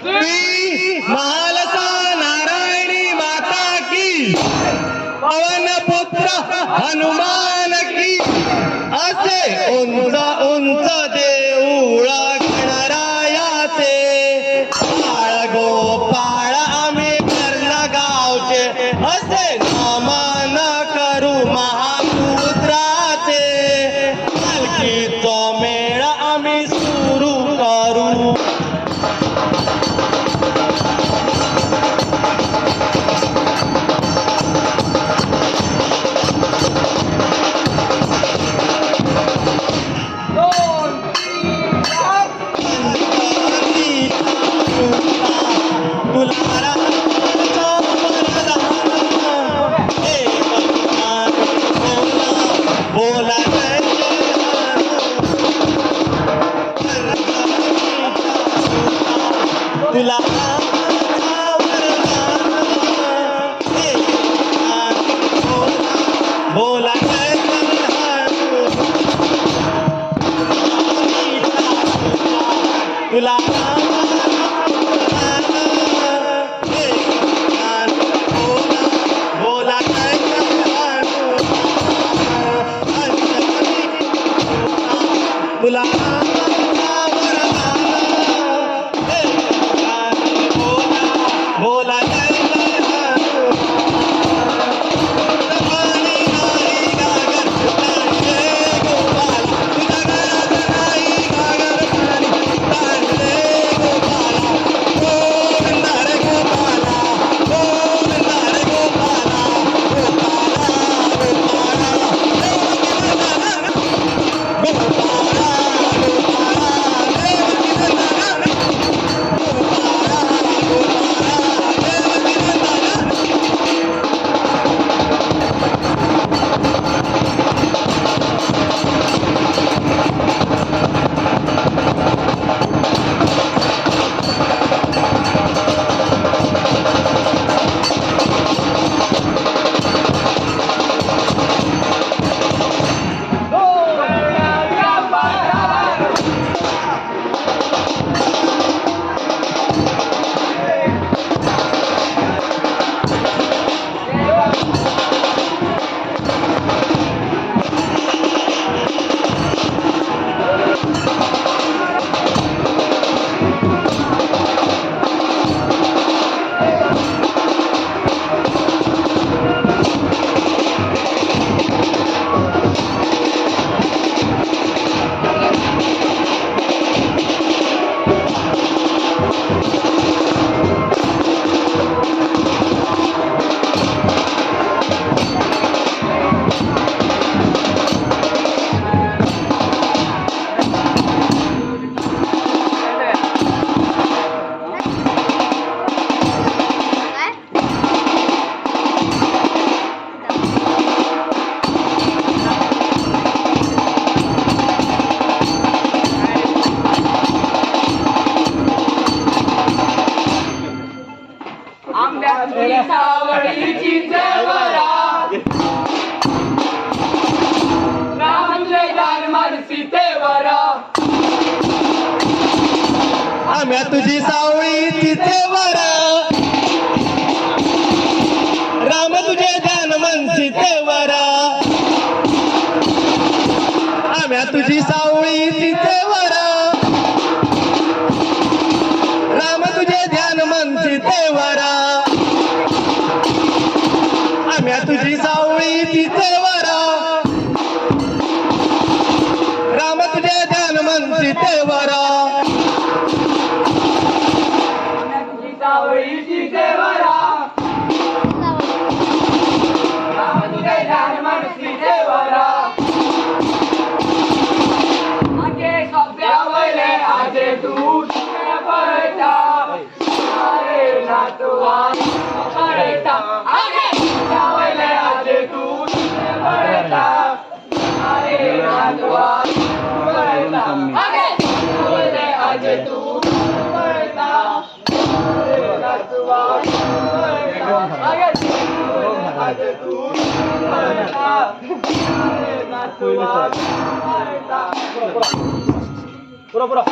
की महालसा नारायणी माता की पवन पुत्र हनुमान की असे उंच उंच देऊळ गणरायाचे बाळ गोपाळ आम्ही कर्ण गावचे असे नामन करू महापुत्राचे पालखीचा मेळ आम्ही सुरू करू. तुला बोला तुला बोला तुला बोला सावळीची देवरा रामजय दानमान सीतेवरा आम्या तुझी सावळीची देवरा राम तुझे ध्यान मन सीतेवरा आम्या तुझी सावळीची देवरा राम तुझे ध्यान मन सीतेवरा आम्या तुझी सावळीची देवरा राम तुझे ध्यान मन सीतेवरा सावळीची देवरा राम तुझे ध्यान मन सीतेवरा आगे सभ्या वैले आजे तू परता अरे नातवा परता आगे सभ्या वैले आजे तू परता अरे नातवा परता आगे वैले आजे तू परता अरे नातवा परता आगे आजे तू परता अरे नातवा परता पुरा